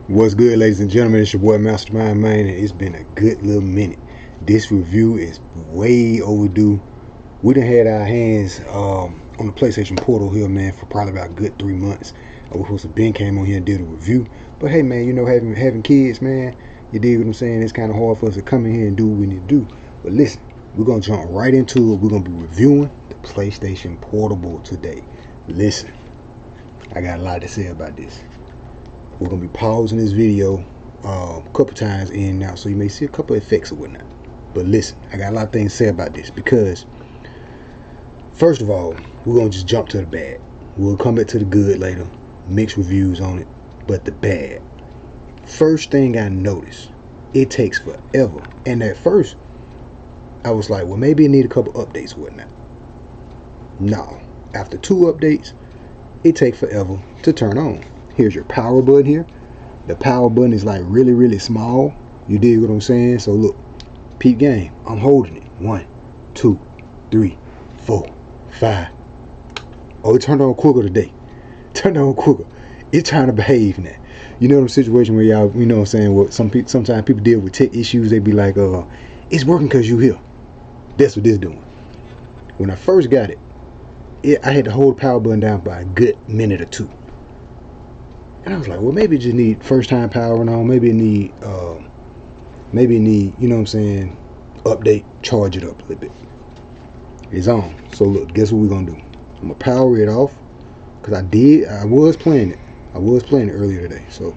What's good, ladies and gentlemen? It's your boy Mastermind Man, and it's been a good little minute. This review is way overdue. We done had our hands on the PlayStation Portal here, man, for probably about a good 3 months. We supposed to Ben came on here and did a review, but hey, man, you know, having kids, man, you dig what I'm saying? It's kind of hard for us to come in here and do what we need to do. But listen, we're gonna jump right into it. We're gonna be reviewing the PlayStation Portable today. Listen, I got a lot to say about this. We're going to be pausing this video a couple times in and out, so you may see a couple of effects or whatnot. But listen, I got a lot of things to say about this, because first of all, we're going to just jump to the bad. We'll come back to the good later, mixed reviews on it, but the bad. First thing I noticed, it takes forever. And at first, I was like, well, maybe it need a couple updates or whatnot. No, after 2 updates, it takes forever to turn on. Here's your power button here. The power button is like really small. You dig what I'm saying? So look, peep game. I'm holding it. 1, 2, 3, 4, 5. Oh, it turned on quicker today. Turned on quicker. It's trying to behave now. You know the situation where y'all, you know what I'm saying, what sometimes people deal with tech issues. They be like, it's working because you here. That's what this doing. When I first got it, I had to hold the power button down by a good minute or 2. And I was like, well, maybe it just need first time powering on. Maybe it need, you know what I'm saying, update, charge it up a little bit. It's on. So look, guess what we're going to do? I'm going to power it off. Because I was playing it. I was playing it earlier today. So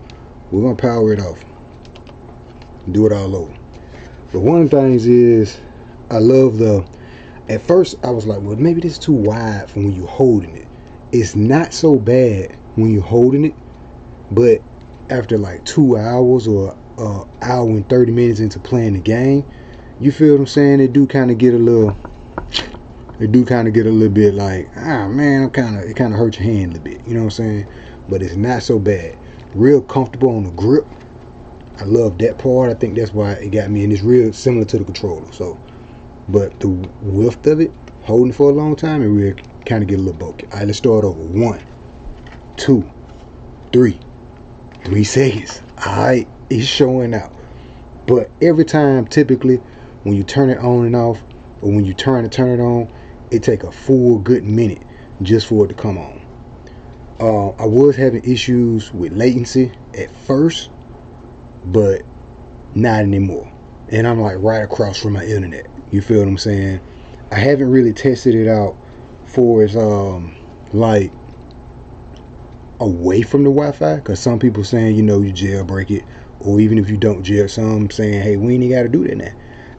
we're going to power it off. Do it all over. But one of the things is, I love at first I was like, well, maybe this is too wide for when you're holding it. It's not so bad when you're holding it. But after like 2 hours or hour and 30 minutes into playing the game, you feel what I'm saying? It do kind of get a little bit like, man, it kind of hurts your hand a little bit. You know what I'm saying? But it's not so bad. Real comfortable on the grip. I love that part. I think that's why it got me. And it's real similar to the controller. So, but the width of it, holding for a long time, it really kind of get a little bulky. All right, let's start over. 1, 2, 3. 3 seconds. Alright, it's showing out. But every time, typically, when you turn it on and off, or when you turn it on, it take a full good minute just for it to come on. I was having issues with latency at first, but not anymore. And I'm like right across from my internet. You feel what I'm saying? I haven't really tested it out for its like away from the Wi-Fi, because some people saying, you know, you jailbreak it, or even if you don't jail, some saying, hey, we ain't got to do that now.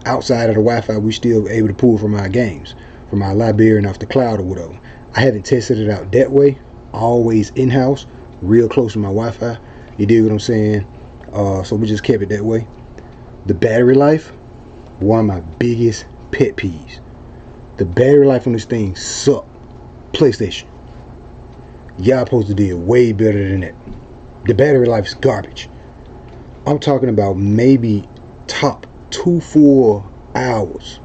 Outside of the Wi-Fi, we still able to pull from our games, from our library and off the cloud or whatever. I haven't tested it out that way. Always in-house, real close to my Wi-Fi. You dig what I'm saying? So we just kept it that way. The battery life, one of my biggest pet peeves. The battery life on this thing suck. PlayStation, y'all supposed to do way better than that. The battery life is garbage. I'm talking about maybe top 2-4 hours.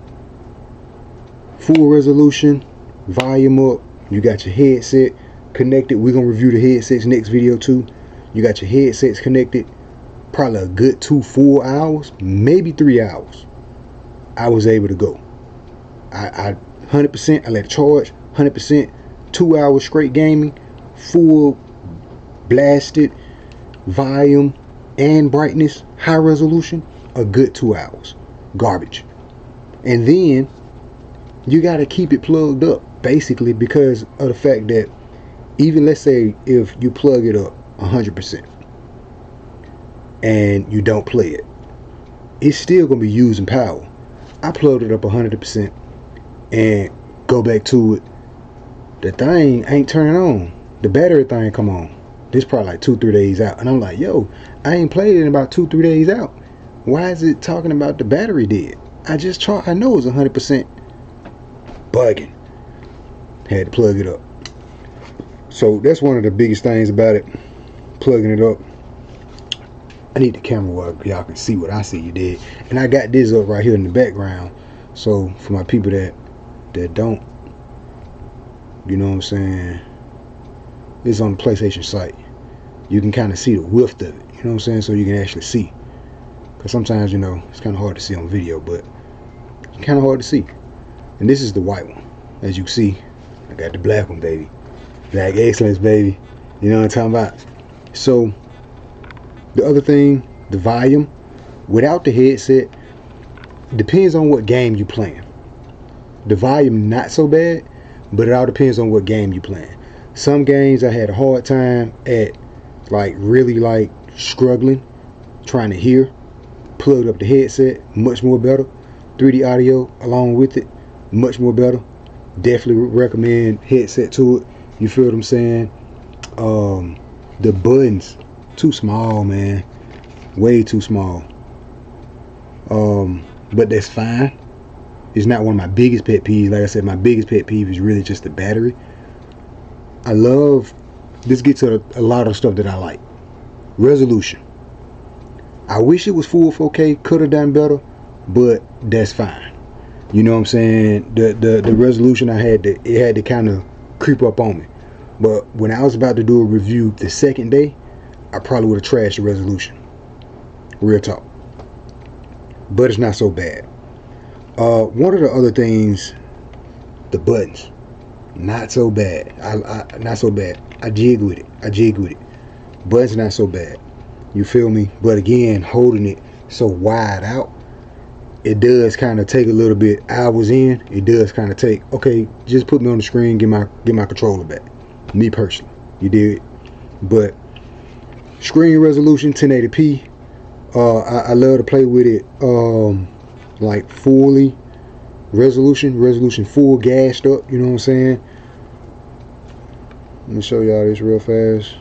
Full resolution, volume up. You got your headset connected. We're going to review the headsets next video too. You got your headsets connected. Probably a good 2-4 hours, maybe 3 hours. I was able to go. I 100%, I let it charge, 100%, 2 hours straight gaming. Full blasted volume and brightness, high resolution, a good 2 hours. Garbage. And then you got to keep it plugged up, basically, because of the fact that even, let's say, if you plug it up 100% and you don't play it, it's still gonna be using power. I plugged it up 100% and go back to it, the thing ain't turning on. The battery thing come on. This probably like 2-3 days out. And I'm like, yo, I ain't played it in about 2-3 days out. Why is it talking about the battery dead? I just charged. I know it's 100% bugging. Had to plug it up. So that's one of the biggest things about it. Plugging it up. I need the camera where y'all can see what I see. You did. And I got this up right here in the background. So for my people that don't, you know what I'm saying, it's on the PlayStation site. you can kind of see the width of it. You know what I'm saying? So you can actually see. Because sometimes, you know, it's kind of hard to see on video, but it's kind of hard to see. And this is the white one. As you can see, I got the black one, baby. Black excellence, baby. You know what I'm talking about? So, the other thing, the volume, without the headset, depends on what game you playing. The volume not so bad, but it all depends on what game you playing. Some games I had a hard time at, like, really, like, struggling, trying to hear. Plugged up the headset, much more better. 3D audio along with it, much more better. Definitely recommend headset to it. You feel what I'm saying? The buttons, too small, man. Way too small. But that's fine. It's not one of my biggest pet peeves. Like I said, my biggest pet peeve is really just the battery. I love, this gets to a lot of stuff that I like. Resolution. I wish it was full 4K, could have done better, but that's fine. You know what I'm saying? The resolution it had to kind of creep up on me. But when I was about to do a review the second day, I probably would have trashed the resolution. Real talk. But it's not so bad. One of the other things, the buttons, not so bad. Not so bad. I jig with it. Buttons not so bad. You feel me? But again, holding it so wide out, it does kind of take a little bit. Hours in, it does kind of take. Okay, just put me on the screen, get my controller back. Me personally, you did. But screen resolution 1080p. I love to play with it. Like fully resolution full gassed up. You know what I'm saying? Let me show y'all this real fast.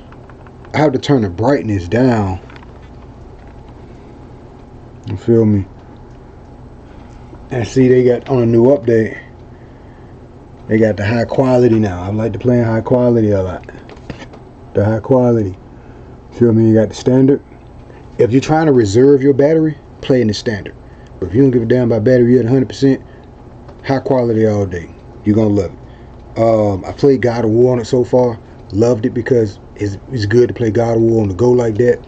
I have to turn the brightness down. You feel me? And see, they got on a new update. They got the high quality now. I like to play in high quality a lot. The high quality. Feel me? You got the standard. If you're trying to reserve your battery, play in the standard. But if you don't give a damn about battery, you're at 100%. High quality all day. You're gonna love it. I played God of War on it so far. Loved it because it's good to play God of War on the go like that.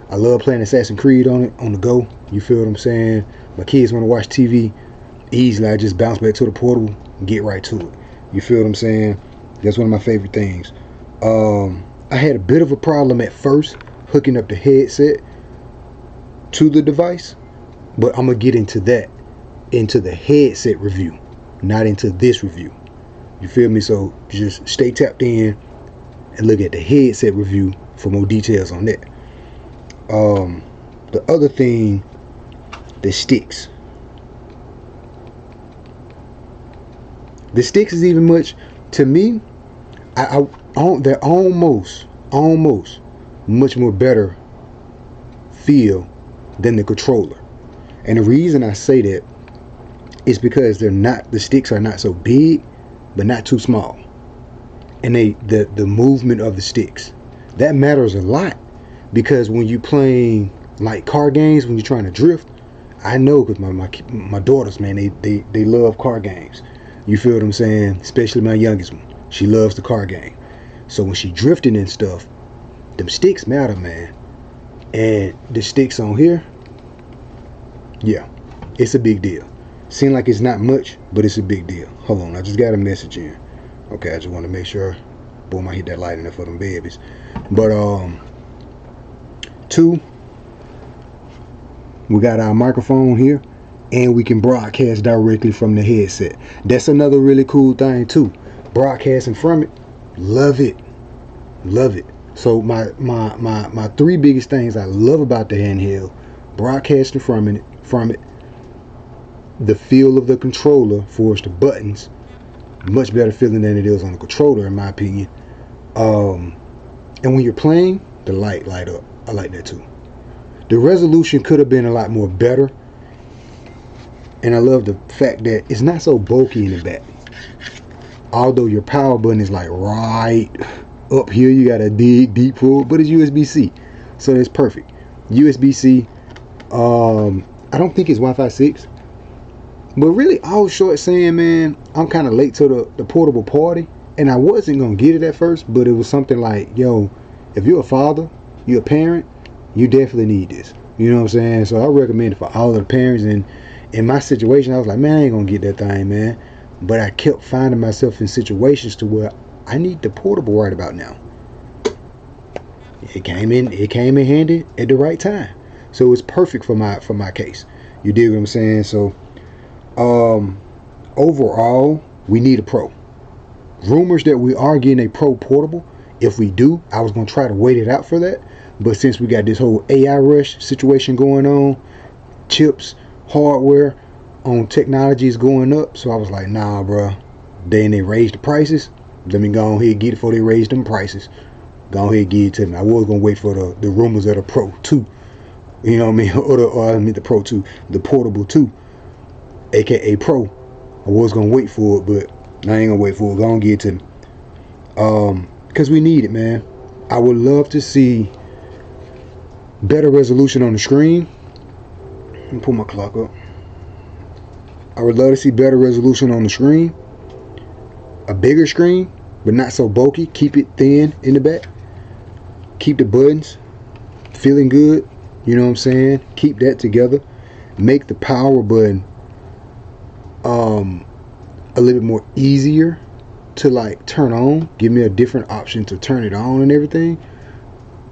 I love playing Assassin's Creed on it on the go. You feel what I'm saying? My kids want to watch TV. Easily, I just bounce back to the portable and get right to it. You feel what I'm saying? That's one of my favorite things. I had a bit of a problem at first hooking up the headset to the device, but I'm gonna get into that, into the headset review, not into this review. You feel me? So just stay tapped in and look at the headset review for more details on that. The other thing, the sticks. The sticks is even much, to me, they're almost much more better feel than the controller. And the reason I say that is because the sticks are not so big, but not too small. And the movement of the sticks, that matters a lot, because when you playing like car games, when you're trying to drift, I know because my daughters, man, they love car games. You feel what I'm saying? Especially my youngest one. She loves the car game. So when she drifting and stuff, them sticks matter, man. And the sticks on here, yeah, it's a big deal. Seems like it's not much, but it's a big deal. Hold on, I just got a message in. Okay, I just want to make sure. Boom, I hit that light in there for them babies. But two, we got our microphone here, and we can broadcast directly from the headset. That's another really cool thing too. Broadcasting from it, love it. So my three biggest things I love about the handheld: broadcasting from it, the feel of the controller for the buttons, much better feeling than it is on the controller in my opinion. And when you're playing, the light up. I like that too. The resolution could have been a lot more better. And I love the fact that it's not so bulky in the back. Although your power button is like right up here, you got a deep pull, but it's USB-C, so it's perfect. USB-C. I don't think it's Wi-Fi 6, but really, all short saying, man, I'm kind of late to the portable party, and I wasn't gonna get it at first, but it was something like, yo, if you're a father you're a parent, you definitely need this. You know what I'm saying? So I recommend it for all of the parents. And in my situation, I was like, man, I ain't gonna get that thing, man. But I kept finding myself in situations to where I need the portable right about now. It came in handy at the right time. So it's perfect for my case. You dig what I'm saying? So overall, we need a pro. Rumors that we are getting a pro portable. If we do, I was gonna try to wait it out for that. But since we got this whole AI rush situation going on, chips, hardware on technology is going up, so I was like, nah, bro. Then they raised the prices. Let me go ahead and get it before they raise them prices. Go ahead and give it to me. I was gonna wait for the rumors of the Pro 2. You know what I mean? or I mean the Pro 2, the Portable 2, aka Pro. I was gonna wait for it, but I ain't gonna wait for it. Go and give it to me. Because we need it, man. I would love to see better resolution on the screen. Let me pull my clock up. I would love to see better resolution on the screen. A bigger screen, but not so bulky. Keep it thin in the back. Keep the buttons feeling good. You know what I'm saying? Keep that together. Make the power button a little bit more easier to like turn on. Give me a different option to turn it on and everything.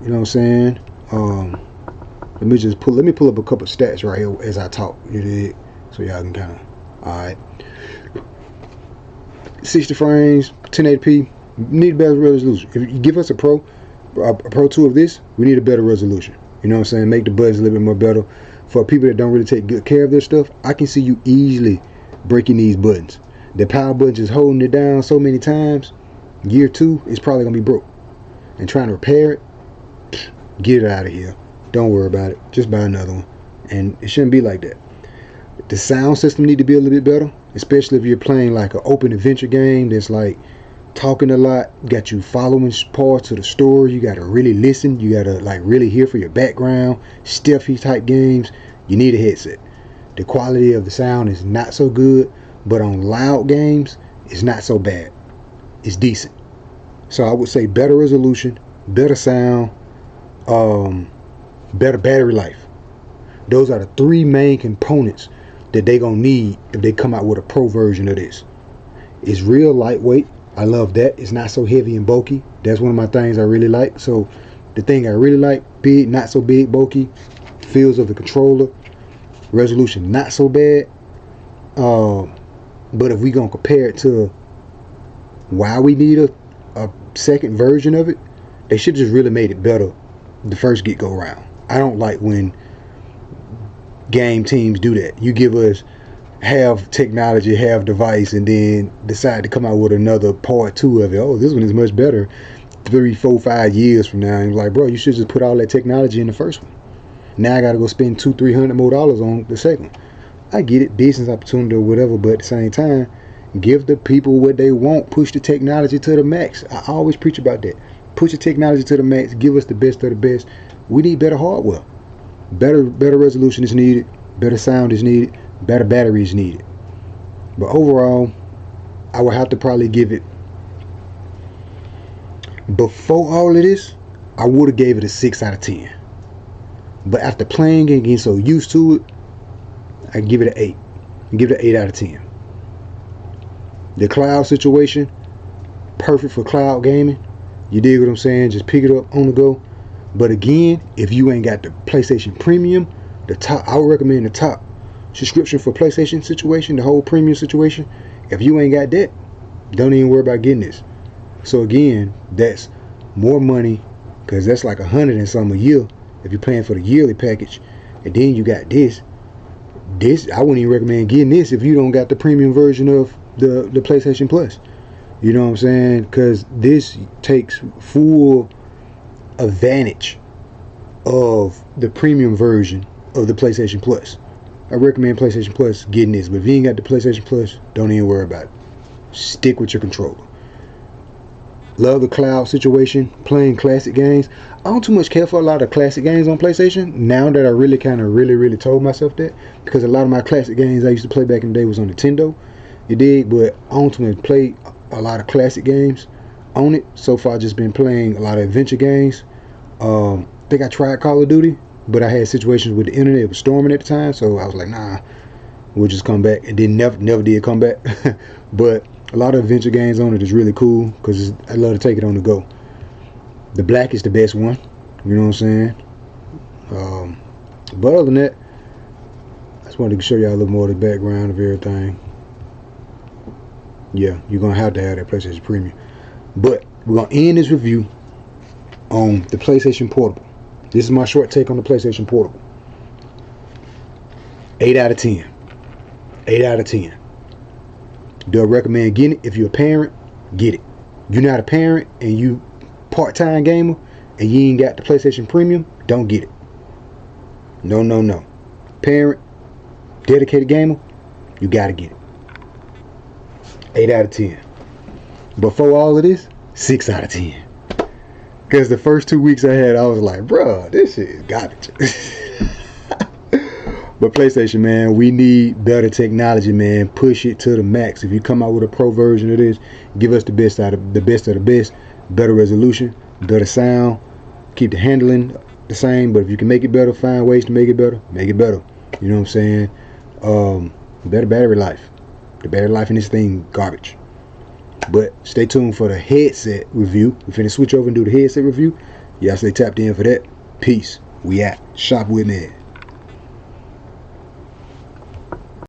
You know what I'm saying? Let me pull up a couple stats right here as I talk. You dig? So y'all can kind of. Alright. 60 frames, 1080p. Need better resolution. If you give us a Pro 2 of this, we need a better resolution. You know what I'm saying? Make the buttons a little bit more better. For people that don't really take good care of their stuff, I can see you easily breaking these buttons. The power button just holding it down so many times. Year 2 is probably gonna be broke. And trying to repair it, get it out of here. Don't worry about it. Just buy another one. And it shouldn't be like that. The sound system need to be a little bit better, especially if you're playing like an open adventure game that's like talking a lot, got you following parts of the story. You gotta really listen. You gotta like really hear for your background. Stealthy type games, you need a headset. The quality of the sound is not so good, but on loud games, it's not so bad. It's decent. So I would say better resolution, better sound, better battery life. Those are the 3 main components that they gonna need if they come out with a Pro version of this. It's real lightweight. I love that. It's not so heavy and bulky. That's one of my things I really like. So the thing I really like, big, not so big, bulky, feels of the controller, resolution not so bad. But if we gonna compare it to why we need a second version of it, they should just really made it better the first get go round. I don't like when game teams do that. You give us half technology, half device, and then decide to come out with another part 2 of it. Oh, this one is much better 3, 4, 5 years from now. And you're like, bro, you should just put all that technology in the first one. Now I gotta go spend $200-300 more on the second one. I get it, business opportunity or whatever, but at the same time, give the people what they want. Push the technology to the max. I always preach about that. Push the technology to the max. Give us the best of the best. We need better hardware. Better resolution is needed. Better sound is needed. Better battery is needed. But overall, I would have to probably give it, before all of this, I would have gave it a 6 out of 10. But after playing and getting so used to it, I give it an 8. I give it an 8 out of 10. The cloud situation, perfect for cloud gaming. You dig what I'm saying? Just pick it up on the go. But again, if you ain't got the PlayStation Premium, I would recommend the top subscription for PlayStation situation, the whole premium situation. If you ain't got that, don't even worry about getting this. So again, that's more money, because that's like $100 and some a year if you're paying for the yearly package. And then you got this. I wouldn't even recommend getting this if you don't got the premium version of the PlayStation Plus. You know what I'm saying? Because this takes full advantage of the premium version of the PlayStation Plus. I recommend PlayStation Plus getting this, but if you ain't got the PlayStation Plus, don't even worry about it. Stick with your controller. Love the cloud situation, playing classic games. I don't too much care for a lot of classic games on PlayStation now that I really really told myself that, because a lot of my classic games I used to play back in the day was on Nintendo. You dig? But I don't too much play a lot of classic games on it. So far, I've just been playing a lot of adventure games. think I tried Call of Duty, but I had situations with the internet. It was storming at the time, so I was like, nah, we'll just come back. And then never did come back. But a lot of adventure games on it is really cool because I love to take it on the go. The Black is the best one. You know what I'm saying? But other than that, I just wanted to show y'all a little more of the background of everything. Yeah, you're going to have that PlayStation Premium. But we're going to end this review on the PlayStation Portable. This is my short take on the PlayStation Portable. 8 out of 10. 8 out of 10. Do I recommend getting it? If you're a parent, get it. You're not a parent and you part-time gamer and you ain't got the PlayStation Premium, don't get it. No. Parent, dedicated gamer, you gotta get it. 8 out of 10. Before all of this, 6 out of 10. Because the first 2 weeks I had, I was like, bruh, this shit is garbage. But PlayStation, man, we need better technology, man. Push it to the max. If you come out with a pro version of this, give us the best of the best. Better resolution, better sound. Keep the handling the same, but if you can make it better, find ways to make it better, make it better. You know what I'm saying? Better battery life. The battery life in this thing, garbage. But stay tuned for the headset review. We're finna switch over and do the headset review. Y'all stay tapped in for that. Peace. We out. Shop with me.